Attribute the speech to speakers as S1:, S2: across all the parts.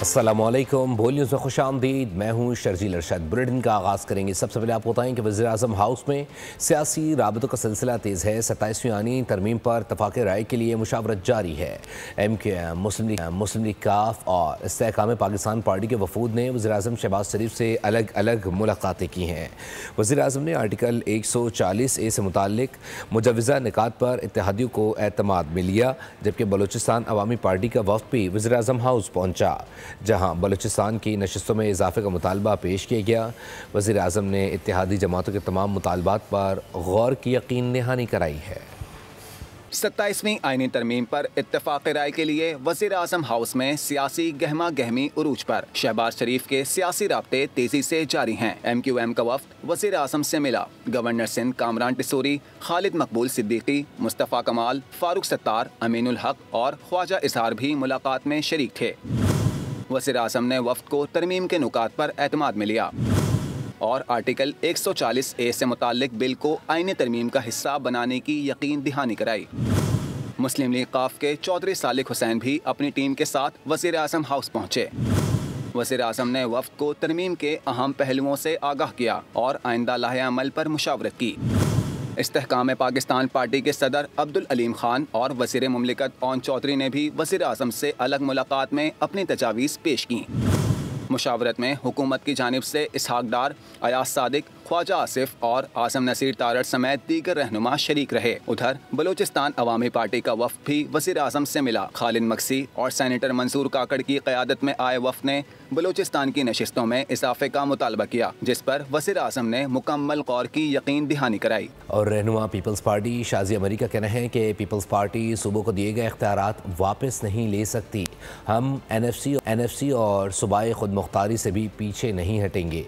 S1: अस्सलामुअलैकुम, बोल न्यूज़ में खुश आमदीद। मैं हूँ शर्जील अरशद। बुलेटिन का आगाज़ करेंगे। सबसे पहले आपको बताएं कि वज़ीर-ए-आज़म हाउस में सियासी राबतों का सिलसिला तेज़ है। 27वीं आईनी तरमीम पर तफ़ाक़ राय के लिए मुशावरत जारी है। MKM, मुस्लिम लीग काफ और इस्तेहकाम पाकिस्तान पार्टी के वफूद ने वज़ीर-ए-आज़म शहबाज शरीफ से अलग अलग मुलाकातें की हैं। वज़ीर-ए-आज़म ने आर्टिकल 140A से मुताल्लिक मुजव्वज़ा निकात पर इत्तेहादियों को एतमाद में लिया, जबकि बलूचिस्तान अवामी पार्टी का वफ़द भी वज़ीर-ए-आज़म हाउस पहुँचा, जहां बलूचिस्तान की नशिस्तों में इजाफे का मुतालबा पेश किया गया। वज़ीर-ए-आज़म ने इत्तेहादी जमातों के तमाम मुतालबात पर गौर की यकीन दहानी कराई है।
S2: 27वीं आईनी तरमीम पर इत्तेफाक राय के लिए वज़ीर-ए-आज़म हाउस में सियासी गहमा गहमी उरूज पर। शहबाज शरीफ के सियासी राब्ते तेजी से जारी हैं। MQM का वफ़द वज़ीर-ए-आज़म से मिला। गवर्नर सिंध कामरान टिसूरी, खालिद मकबूल सिद्दीकी, मुस्तफ़ा कमाल, फारूक सत्तार, अमीनुल हक और ख्वाजा इजहार भी मुलाकात में शरीक थे। वज़ीर-ए-आज़म ने वफ़द को तरमीम के नुकात पर एतमाद में लिया और आर्टिकल 140A से मुताल्लिक बिल को आईनी तरमीम का हिस्सा बनाने की यकीन दहानी कराई। मुस्लिम लीग काफ के चौधरी सालिक हुसैन भी अपनी टीम के साथ वज़ीर-ए-आज़म हाउस पहुँचे। वज़ीर-ए-आज़म ने वफ़द को तरमीम के अहम पहलुओं से आगाह किया और आइंदा लाहे-अमल पर मुशावरत की। इस्तेहकाम पाकिस्तान पार्टी के सदर अब्दुल अलीम खान और वज़ीर मुमलिकत ओन चौधरी ने भी वज़ीर-ए-आज़म से अलग मुलाकात में अपनी तजावीज़ पेश की। मुशावरत में हुकूमत की जानिब से इसहाक डार, अयाज सादिक, ख्वाजा आसिफ और आज़म नसीर तारड़ समेत दीगर रहनुमा शरीक रहे। उधर बलूचिस्तान अवामी पार्टी का वफ़द भी वज़ीर-ए-आज़म से मिला। खालिद मक्सी और सेनेटर मंसूर काकड़ की क़यादत में आए वफ़द ने बलूचिस्तान की नशिस्तों में इजाफे का मुतालबा किया, जिस पर वज़ीर-ए-आज़म ने मुकम्मल गौर की यकीन दहानी कराई।
S1: और रहनुमा पीपल्स पार्टी शाज़िया मरी का कहना है कि पीपल्स पार्टी सूबों को दिए गए इख्तियारात वापस नहीं ले सकती। हम NFC और सूबाई खुद मुख्तारी से भी पीछे नहीं हटेंगे।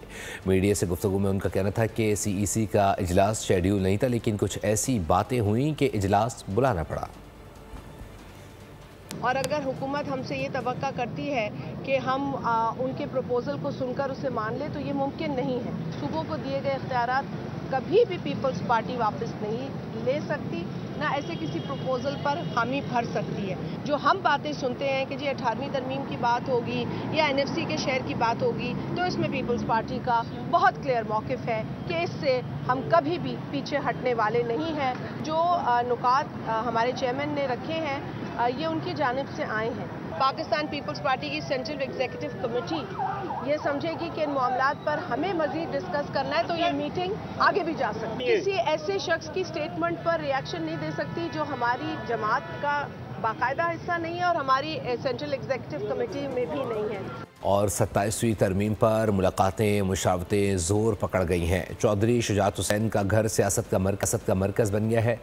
S1: मीडिया से गुफ्तगू में उनका कहना था कि CEC का इजलास शेड्यूल नहीं था, लेकिन कुछ ऐसी बातें हुई कि इजलास बुलाना पड़ा।
S3: और अगर हुकूमत हमसे ये तवक्का करती है कि हम उनके प्रपोज़ल को सुनकर उसे मान ले, तो ये मुमकिन नहीं है। सूबों को दिए गए इख्तियारात कभी भी पीपल्स पार्टी वापस नहीं ले सकती, ना ऐसे किसी प्रपोज़ल पर हामी भर सकती है। जो हम बातें सुनते हैं कि जी 18वीं तरमीम की बात होगी या NFC के शेयर की बात होगी, तो इसमें पीपल्स पार्टी का बहुत क्लियर मौक़िफ़ है कि इससे हम कभी भी पीछे हटने वाले नहीं हैं। जो नुकात हमारे चेयरमैन ने रखे हैं, ये उनकी जानिब से आए हैं। पाकिस्तान पीपल्स पार्टी की सेंट्रल एग्जीक्यूटिव कमेटी ये समझेगी कि इन मामलात पर हमें मजीद डिस्कस करना है, तो ये मीटिंग आगे भी जा सकती है। किसी ऐसे शख्स की स्टेटमेंट पर रिएक्शन नहीं दे सकती जो हमारी जमात का बाकायदा हिस्सा नहीं है और हमारी सेंट्रल एग्जीक्यूटिव कमेटी में भी नहीं है।
S1: और 27वीं तरमीम पर मुलाकातें मुशावरतें ज़ोर पकड़ गई हैं। चौधरी शुजात हुसैन का घर सियासत का मरकज़ बन गया है।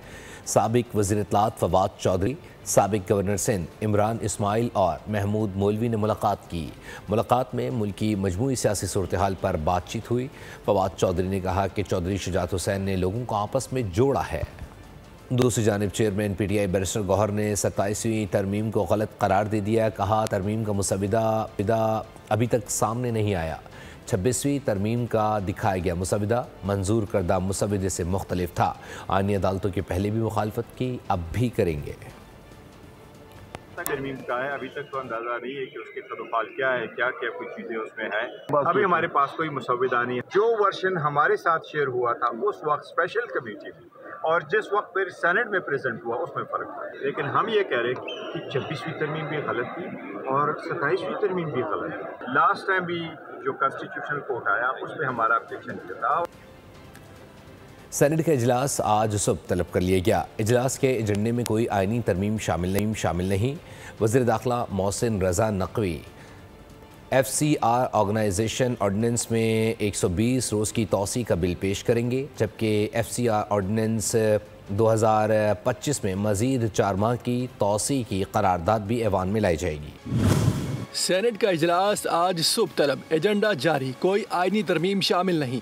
S1: साबिक वज़ीर इत्तलात फवाद चौधरी, साबिक गवर्नर सिंध इमरान इस्माइल और महमूद मौलवी ने मुलाकात की। मुलाकात में मुल्की मजमूई सियासी सूरत हाल पर बातचीत हुई। फवाद चौधरी ने कहा कि चौधरी शुजात हुसैन ने लोगों को आपस में जोड़ा है। दूसरी जानिब चेयरमैन PTI बैरिस्टर गौहर ने 27वीं तरमीम को गलत करार दे दिया। कहा तरमीम का मुसविदा अभी तक सामने नहीं आया। 26वीं तरमीम का दिखाया गया मुसविदा मंजूर करदा मुसविदे से मुख्तलिफ था। आईनी अदालतों की पहले भी मुखालफत की, अब भी करेंगे।
S4: तरमीम का है, अभी तक तो अंदाजा नहीं है कि उसके तदफाल क्या है, क्या क्या कुछ चीज़ें उसमें हैं। अभी हमारे पास कोई मुसविदा नहीं है। जो वर्शन हमारे साथ शेयर हुआ था उस वक्त स्पेशल कमेटी थी और जिस वक्त फिर सेनेट में प्रेजेंट हुआ उसमें फ़र्क था। लेकिन हम ये कह रहे हैं कि 26वीं तरमीम भी गलत थी और 27वीं तरमीम भी गलत थी। लास्ट टाइम भी जो कॉन्स्टिट्यूशनल कोर्ट आया उसमें हमारा ऑब्जेक्शन था।
S1: सेनेट का इजलास आज सुबह तलब कर लिया गया। इजलास के एजेंडे में कोई आईनी तरमीम शामिल नहीं। वज़ीर दाखिला मोहसिन रज़ा नकवी FCR ऑर्गेनाइजेशन ऑर्डिनेंस में 120 रोज़ की तौसी का बिल पेश करेंगे, जबकि FCR ऑर्डिनेंस 2025 में मज़ीद 4 माह की तौसी की करारदाद भी ऐवान में लाई जाएगी।
S5: सेनेट का इजलास आज सुबह तलब, एजेंडा जारी, कोई आईनी तरमीम शामिल नहीं।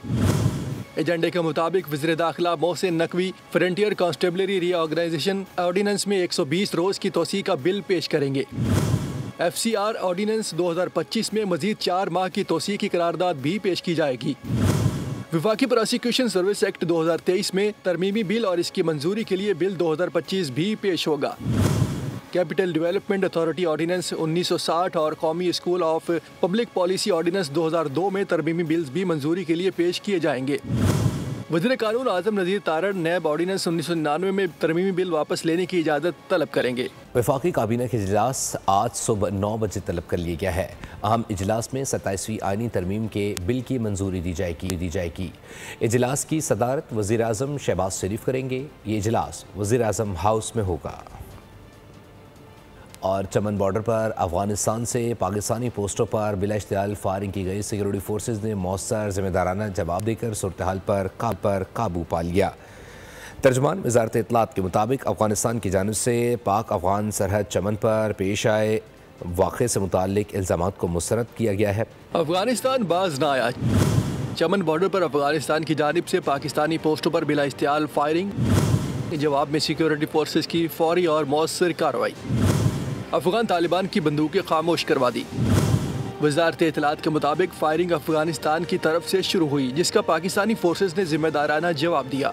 S5: एजेंडे के मुताबिक वज़ीर दाखिला Mohsin Naqvi frontier constabulary reorganisation ordinance में 120 रोज़ की तौसी का बिल पेश करेंगे। FCR ऑर्डिनेंस 2025 में मजीद 4 माह की तौसी की करारदाद भी पेश की जाएगी। वफाकी प्रोसिक्यूशन सर्विस एक्ट 2023 में तरमीमी बिल और इसकी मंजूरी के लिए बिल 2025 भी पेश होगा। कैपिटल डेवलपमेंट अथॉरिटी ऑर्डिनेंस 1960 और कौमी school of public policy ordinance 2002 में तरमीमी बिल्स भी मंजूरी के लिए पेश किए जाएंगे। वज़ीर कानून आज़म नज़ीर तारड़ नैब ऑर्डिनेंस 1999 में तरमीमी बिल वापस लेने की इजाज़त तलब करेंगे।
S1: वफाकी काबीना का इजलास आज सुबह 9 बजे तलब कर लिया गया है। अहम इजलास में 27वीं आईनी तरमीम के बिल की मंजूरी दी जाएगी। इजलास की सदारत वज़ीर आज़म शहबाज शरीफ करेंगे। ये इजलास वज़ीर आज़म हाउस में होगा। और चमन बॉर्डर पर अफगानिस्तान से पाकिस्तानी पोस्टों पर बिला इश्तियाल फायरिंग की गई। सिक्योरिटी फोर्सेज ने मौसर जिम्मेदाराना जवाब देकर सूरत हाल पर काबू पा लिया। तर्जमान वज़ारत इत्तलात के मुताबिक अफगानिस्तान की जानिब से पाक अफगान सरहद चमन पर पेश आए वाक़े से मुताल्लिक इल्ज़ामात को मुस्तरद किया गया है।
S5: अफगानिस्तान बाज ना आया। चमन बॉर्डर पर अफगानिस्तान की जानिब से पाकिस्तानी पोस्टों पर बिला इश्तियाल फायरिंग के जवाब में सिक्योरिटी फोर्सेज की फौरी और मौसर कार्रवाई। अफगान तालिबान की बंदूकें खामोश करवा दी। वज़ारत इत्तलात के मुताबिक फायरिंग अफगानिस्तान की तरफ से शुरू हुई, जिसका पाकिस्तानी फोर्सेज ने जिम्मेदाराना जवाब दिया।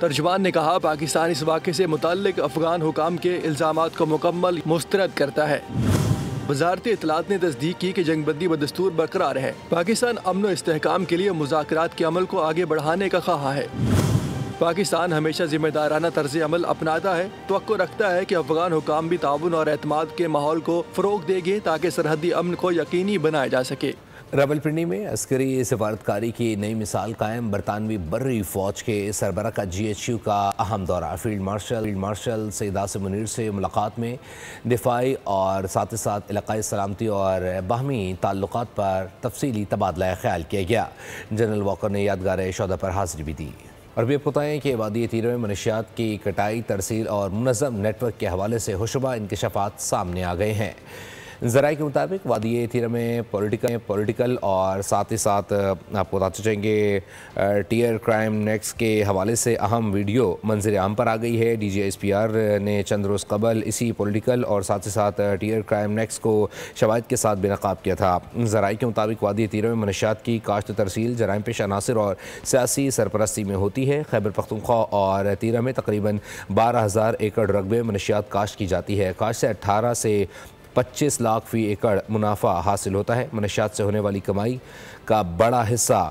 S5: तर्जुमान ने कहा, पाकिस्तान इस वाक़े से मुतल्लिक अफगान हुकाम के इल्ज़ामात को मुकम्मल मुस्तरद करता है। वज़ारत इत्तलात ने तस्दीक की कि जंगबंदी बदस्तूर बरकरार है। पाकिस्तान अमन व इस्तेहकाम के लिए मुज़ाकरात के अमल को आगे बढ़ाने का ख्वाह है। पाकिस्तान हमेशा जिम्मेदाराना तर्ज अमल अपनाता है, तवक्को रखता है कि अफगान हुकाम भी ताउन और एतमाद के माहौल को फ़रोग़ देंगे ताकि सरहदी अमन को यकीनी बनाया जा सके।
S1: रावलपिंडी में अस्करी सिफारतकारी की नई मिसाल कायम। बरतानवी बर्री फ़ौज के सरबरा का GHU का अहम दौरा। फील्ड मार्शल सईद आसिम मुनीर से मुलाकात में दिफाई और साथ ही साथ इलाक़ाई सलामती और बाहमी ताल्लुकात पर तफसीली तबादला ख्याल किया गया। जनरल वॉकर ने यादगार शोधा पर हाज़िरी भी दी। और भी बताएं कि वादी तीरों में मनशियात की कटाई, तरसील और मुनज़्ज़म नेटवर्क के हवाले से होशरुबा इंकशाफात सामने आ गए हैं। ज़राए के मुताबिक वादी तीर में पॉलिटिकल और साथ ही साथ आपको बताते चलेंगे टीयर क्राइम नेक्स के हवाले से अहम वीडियो मंजर आम पर आ गई है। DGSPR ने चंद रोज़ कबल इसी पॉलिटिकल और साथ ही साथ टीयर क्राइम नेक्स को शवाहिद के साथ बेनकाब किया था। ज़राए के मुताबिक वादी तीरों में मनशियात की काश्त तरसील जराइम पेश अनासर और सियासी सरपरस्ती में होती है। खैबर पख्तूनख्वा और तीरा में तकरीबन 12,000 एकड़ रकबे मनशियात काश्त की जाती है। काश्त से 18 से 25 लाख फ़ी एकड़ मुनाफा हासिल होता है। मनशियात से होने वाली कमाई का बड़ा हिस्सा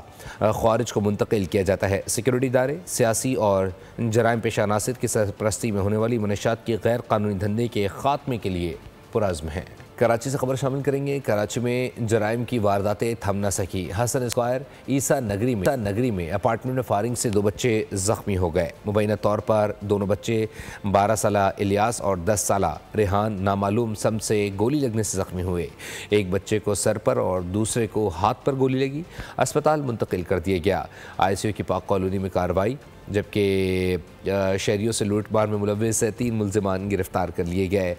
S1: ख़ारिज को मुंतकिल किया जाता है। सिक्योरिटी इदारे सियासी और जराइम पेशा अनासर की सरपरस्ती में होने वाली मनशियात के गैर कानूनी धंधे के ख़ात्मे के लिए पुरज़्म हैं। कराची से खबर शामिल करेंगे। कराची में जराइम की वारदातें थम न सकी। हसन स्क्वायर ईसा नगरी में अपार्टमेंट में फायरिंग से 2 बच्चे ज़ख्मी हो गए। मुबैना तौर पर दोनों बच्चे 12 साला इलियास और 10 साला रेहान नामालूम सम से गोली लगने से ज़ख्मी हुए। एक बच्चे को सर पर और दूसरे को हाथ पर गोली लगी, अस्पताल मुंतकिल कर दिया गया। ICU की पाक कॉलोनी में कार्रवाई, जबकि शहरियों से लूटमार में मुलव्विस 3 मुल्ज़िमान गिरफ्तार कर लिए गए।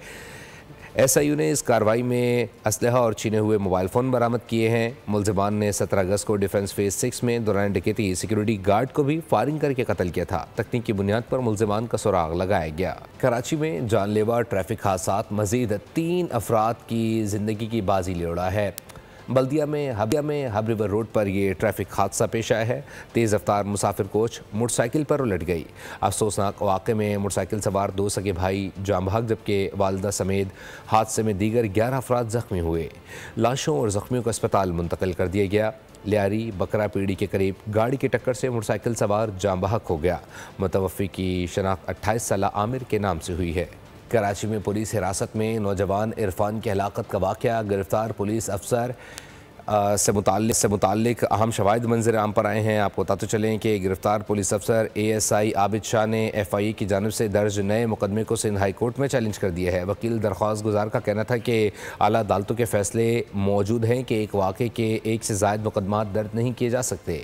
S1: SIU ने इस कार्रवाई में असलहा और छीने हुए मोबाइल फ़ोन बरामद किए हैं। मुल्ज़िमान ने 17 अगस्त को डिफेंस फेज़ 6 में दौरान डकैती सिक्योरिटी गार्ड को भी फायरिंग करके कत्ल किया था। तकनीक की बुनियाद पर मुल्ज़िमान का सुराग लगाया गया। कराची में जानलेवा ट्रैफिक हादसात, मज़ीद 3 अफराद की ज़िंदगी की बाजी ले उड़ा है। बल्दिया में हब रिवर रोड पर यह ट्रैफिक हादसा पेश आया है। तेज़ रफ्तार मुसाफिर कोच मोटरसाइकिल पर उलट गई। अफसोसनाक वाक़े में मोटरसाइकिल सवार 2 सगे भाई जाँ बहक, जबकि वालिदा समेत हादसे में दीगर 11 अफराद ज़ख्मी हुए। लाशों और ज़ख्मियों को अस्पताल मुंतकिल कर दिया गया। लियारी बकरा पीढ़ी के करीब गाड़ी की टक्कर से मोटरसाइकिल सवार जाँ बहक हो गया। मुतवफ़ी की शनाख्त 28 साला आमिर के नाम से हुई है। कराची में पुलिस हिरासत में नौजवान इरफान की हलाकत का वाक़या, गिरफ्तार पुलिस अफसर से मुताल्लिक अहम शवाहिद मंजर आम पर आए हैं। आपको बताते चलें कि गिरफ्तार पुलिस अफसर ASI आबिद शाह ने FIA की जानिब से दर्ज नए मुकदमे को सिंध हाई कोर्ट में चैलेंज कर दिया है। वकील दरख्वास्त गुजार का कहना था कि आला अदालतों के फैसले मौजूद हैं कि एक वाक़े के 1 से ज़ायद मुकदमात दर्ज नहीं किए जा सकते।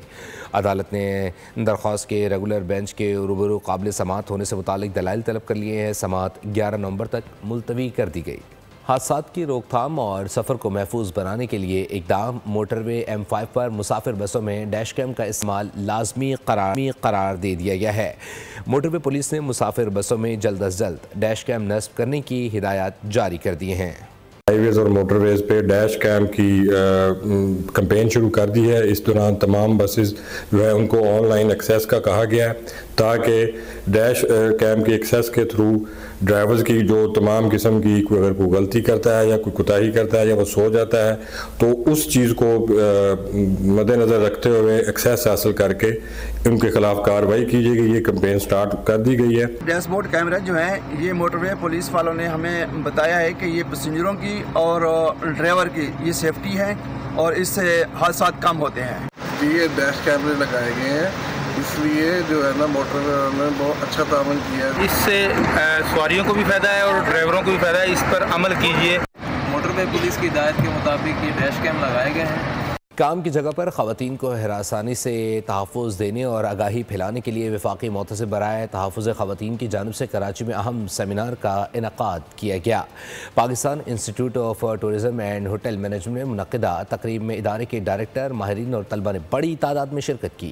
S1: अदालत ने दरख्वास्त के रेगुलर बेंच के रूबरू काबिल समाअत होने से मुताल्लिक दलाइल तलब कर लिए हैं। समाअत 11 नवंबर तक मुलतवी कर दी गई। हादसात की रोकथाम और सफ़र को महफूज बनाने के लिए इक़दाम। मोटरवे M5 पर मुसाफिर बसों में डैश कैम का इस्तेमाल लाजमी करार दे दिया गया है। मोटरवे पुलिस ने मुसाफिर बसों में जल्द अज जल्द डैश कैम नस्ब करने की हिदायत जारी कर दी हैं।
S6: हाईवेज़ और मोटरवेज़ पे डैश कैम की कैंपेन शुरू कर दी है। इस दौरान तमाम बसेस जो है उनको ऑनलाइन एक्सेस का कहा गया है, ताकि डैश कैम की एक्सेस के थ्रू ڈرائیورز کی جو تمام قسم کی اگر کوئی غلطی کرتا ہے یا کوئی کوتاہی کرتا ہے یا وہ سو جاتا ہے تو اس چیز کو مد نظر رکھتے ہوئے ایکسیس حاصل کر کے ان کے خلاف کارروائی کی جائے گی. یہ کمپین سٹارٹ کر دی گئی ہے.
S7: ڈیش بورڈ کیمرہ جو ہے یہ موٹر وے پولیس والوں نے ہمیں بتایا ہے کہ یہ پیسنجروں کی اور ڈرائیور کی یہ سیفٹی ہے اور اس سے حادثات کم ہوتے ہیں.
S8: یہ ڈیش کیمرے لگائے گئے ہیں اس لیے جو ہے نا موٹر وے نے بہت اچھا تعاون کیا ہے.
S9: اس سے سواریوں کو بھی فائدہ ہے اور ڈرائیوروں کو بھی فائدہ ہے. اس پر عمل کیجیے.
S10: موٹر وے پولیس کی ہدایت کے مطابق یہ ڈیش کیم لگائے گئے ہیں.
S1: کام کی جگہ پر خواتین کو ہراسانی سے تحفظ دینے اور آگاہی پھیلانے کے لیے وفاقی محتسب برائے تحفظ خواتین کی جانب سے کراچی میں اہم سیمینار کا انعقاد کیا گیا. Pakistan institute of tourism and hotel management میں منعقدہ تقریب میں ادارے کے ڈائریکٹر، ماہرین اور طلبہ نے بڑی تعداد میں شرکت کی.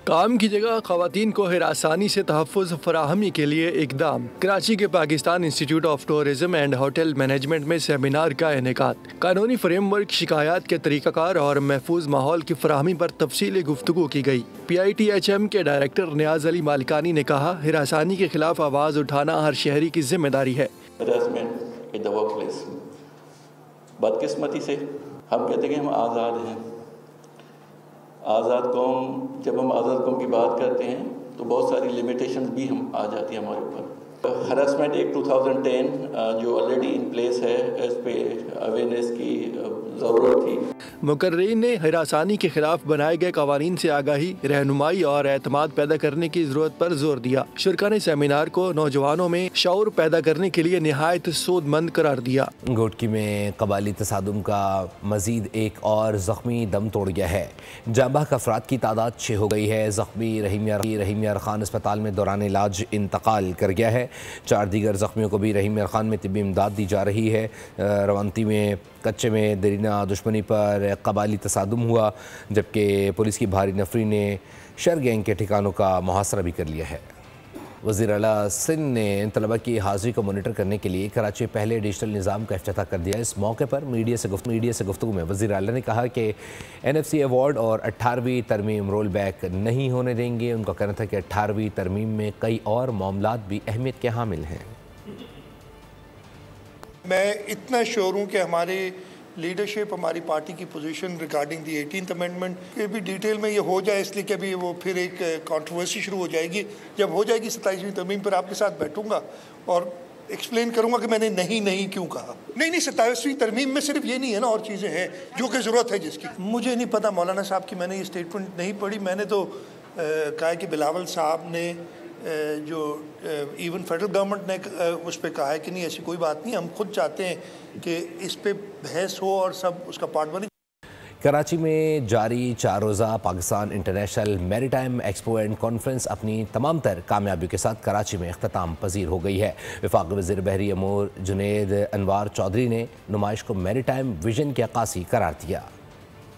S5: کام کی جگہ خواتین کو ہراسانی سے تحفظ فراہمی کے لیے اقدام. کراچی کے Pakistan institute of tourism and hotel management میں سیمینار کا انعقاد. قانونی فریم ورک، شکایات کے طریقہ کار اور محفوظ ماحول کی فراہمی پر تفصیلی گفتگو کی گئی. PITHM کے ڈائریکٹر نیاز علی مالکانی نے کہا، ہراسانی کے خلاف آواز اٹھانا ہر شہری کی ذمہ داری ہے.
S11: بدقسمتی سے ہم کہتے ہیں کہ ہم آزاد ہیں. آزاد قوم، جب ہم آزاد قوم کی بات کرتے ہیں تو بہت ساری لیمیٹیشنز بھی آ جاتی ہیں ہمارے اوپر. ہراسمنٹ ایک 2010 جو آلریڈی ان پلیس ہے، اس پہ اویئرنیس کی ضرورت تھی.
S5: مقررین نے ہراسانی کے خلاف بنائے گئے قوانین سے آگاہی، رہنمائی اور اعتماد پیدا کرنے کی ضرورت پر زور دیا. شرکا نے سیمینار کو نوجوانوں میں شعور پیدا کرنے کے لیے نہایت سود مند قرار دیا.
S1: گوٹکی میں قبائلی تصادم کا مزید ایک اور زخمی دم توڑ گیا ہے. جاں بحق افراد کی تعداد 6 ہو گئی ہے. زخمی رحیم یار خان اسپتال میں دوران علاج انتقال کر گیا ہے. 4 دیگر زخمیوں کو بھی رحیم یار خان میں طبی امداد دی جا رہی ہے. روانتی میں کچے میں دیرینہ دشمنی پر قبائلی تصادم ہوا، جبکہ پولیس کی بھاری نفری نے شر گینگ کے ٹھکانوں کا محاصرہ بھی کر لیا ہے. وزیر اعلیٰ سندھ نے ان طلبہ کی حاضری کو مانیٹر کرنے کے لیے کراچی پہلے ڈیجیٹل نظام کا افتتاح کر دیا. اس موقع پر میڈیا سے گفتگو میں وزیر اعلیٰ نے کہا کہ NFC ایوارڈ اور 18ویں ترمیم رول بیک نہیں ہونے دیں گے. ان کا کہنا تھا کہ 18ویں ترمیم میں کئی اور معاملات بھی اہمیت کے حامل ہیں.
S12: میں اتنا شیور ہوں کہ ہماری لیڈرشپ، ہماری پارٹی کی position regarding the 18th amendment کہ بھی ڈیٹیل میں یہ ہو جائے، اس لیے کہ ابھی وہ پھر ایک کانٹروورسی شروع ہو جائے گی. جب ہو جائے گی 27ویں ترمیم پر آپ کے ساتھ بیٹھوں گا اور ایکسپلین کروں گا کہ میں نے نہیں کیوں کہا. نہیں 27ویں ترمیم میں صرف یہ نہیں ہے نا، اور چیزیں ہیں جو کہ ضرورت ہے جس کی. مجھے نہیں پتہ مولانا صاحب کی، میں نے یہ اسٹیٹمنٹ نہیں پڑھی. میں نے تو کہا کہ بلاول صاحب نے جو ایون فیڈرل گورنمنٹ نے اس پہ کہا ہے کہ نہیں ایسی کوئی بات نہیں. ہم خود چاہتے ہیں کہ اس پہ بحث ہو اور سب اس کا پارٹ بنے.
S1: کراچی میں جاری 4 روزہ پاکستان انٹرنیشنل میری ٹائم ایکسپو اینڈ کانفرنس اپنی تمام تر کامیابیوں کے ساتھ کراچی میں اختتام پذیر ہو گئی ہے. وفاقی وزیر بحری امور جنید انوار چودھری نے نمائش کو میری ٹائم ویژن کی عکاسی قرار دیا.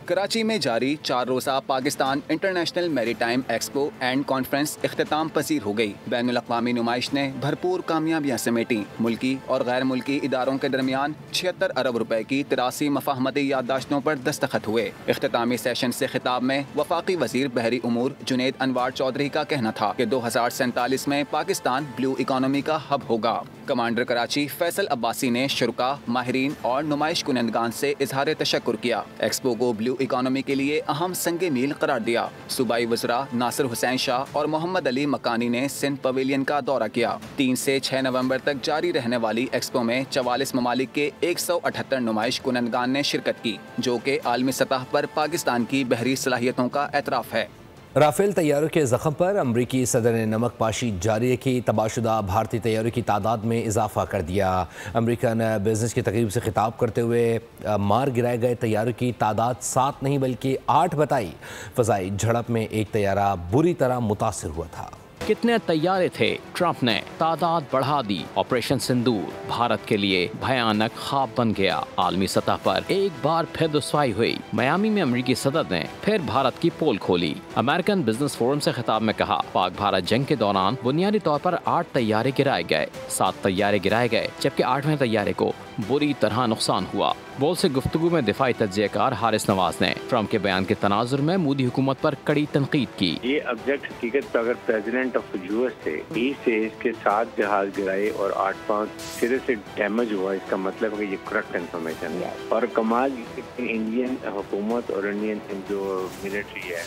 S2: کراچی میں جاری 4 روزہ پاکستان انٹرنیشنل میری ٹائم ایکسپو اینڈ کانفرنس اختتام پذیر ہو گئی. بین الاقوامی نمائش نے بھرپور کامیابیاں سمیٹیں. ملکی اور غیر ملکی اداروں کے درمیان 76 ارب روپے کی 83 مفاہمتی یادداشتوں پر دستخط ہوئے. اختتامی سیشن سے خطاب میں وفاقی وزیر بحری امور جنید انوار چودھری کا کہنا تھا کہ 2047 میں پاکستان بلو اکانومی کا ہب ہوگا. کمانڈر کراچی فیصل عباسی نے شرکا، ماہرین اور نمائش کنندگان سے اظہار تشکر کیا. ایکسپو کو بلو اکانومی کے لیے اہم سنگ میل قرار دیا. صوبائی وزراء ناصر حسین شاہ اور محمد علی مکانی نے سندھ پویلین کا دورہ کیا. 3 سے 6 نومبر تک جاری رہنے والی ایکسپو میں 44 ممالک کے 178 نمائش کنندگان نے شرکت کی، جو کہ عالمی سطح پر پاکستان کی بحری صلاحیتوں کا اعتراف ہے.
S1: رافیل طیاروں کے زخم پر امریکی صدر نے نمک پاشی جاری رکھی. تباہ شدہ بھارتی طیاروں کی تعداد میں اضافہ کر دیا. امریکن بزنس کی تقریب سے خطاب کرتے ہوئے مار گرائے گئے طیاروں کی تعداد 7 نہیں بلکہ 8 بتائی. فضائی جھڑپ میں ایک طیارہ بری طرح متاثر ہوا تھا.
S13: کتنے طیارے تھے؟ ٹرمپ نے تعداد بڑھا دی. آپریشن سندور بھارت کے لیے بھیانک خواب بن گیا. عالمی سطح پر ایک بار پھر رسوائی ہوئی. میامی میں امریکی صدر نے پھر بھارت کی پول کھولی. امریکن بزنس فورم سے خطاب میں کہا، پاک بھارت جنگ کے دوران بنیادی طور پر 8 طیارے گرائے گئے. 7 طیارے گرائے گئے جبکہ 8ویں طیارے کو बुरी तरह नुकसान हुआ। बॉल से गुफ्तगू में दिफाई तज्ज़ियाकार हारिस नवाज ने ट्रंप के बयान के तनाजुर में मोदी हुकूमत पर कड़ी तनकीद की।
S14: ये ऑब्जेक्ट हकीकत अगर प्रेसिडेंट ऑफ यूएस थे, इसके 7 जहाज गिराए और 8-5 सिरे से डैमेज हुआ, इसका मतलब है कि ये करेक्ट इन्फॉर्मेशन है। और कमाल इंडियन हुकूमत और इंडियन जो मिलिट्री है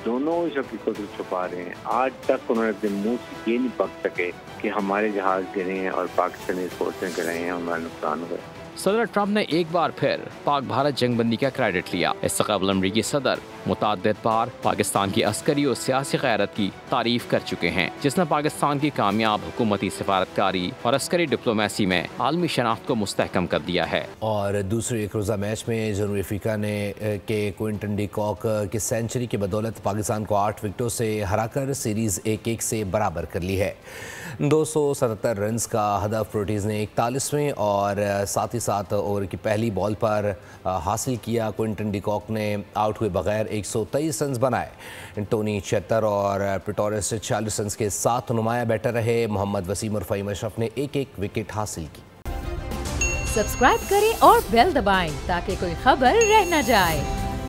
S14: दोनों इस हकीकत को छुपा रहे हैं। आज तक उन्होंने अपने मुंह से ये नहीं पक सके कि हमारे जहाज गिरे हैं और पाकिस्तानी फोर्सें गिरे हैं, हमारा नुकसान हुआ।
S13: सदर ट्रंप ने एक बार फिर पाक भारत जंगबंदी का क्रेडिट लिया। इससे कबल अमरीकी सदर मुतअद्दिद बार पाकिस्तान की अस्करी और सियासी क़यादत की तारीफ कर चुके हैं, जिसने पाकिस्तान की कामयाब हुकूमती सिफारतकारी और अस्करी डिप्लोमेसी में आलमी शनाख्त को मुस्तहकम कर दिया है।
S1: और दूसरे एक रोज़ा मैच में जनूबी अफ्रीका ने के क्विंटन डी कॉक की सेंचुरी की बदौलत पाकिस्तान को 8 विकेटों से हराकर सीरीज़ 1-1 से बराबर कर ली है। 277 रन्स का हदफ प्रोटीज़ ने 41वें और साथ ही साथ ओवर की पहली बॉल पर हासिल किया। क्विंटन डी कॉक ने आउट हुए बगैर 123 रन्स बनाए। टोनी 76 और पिटोरस 46 रन्स के साथ नुमाया बैटर रहे। मोहम्मद वसीम और फ़हीम अशरफ ने 1-1 विकेट हासिल की।
S15: सब्सक्राइब करें और बेल दबाएं ताकि कोई खबर रह न जाए।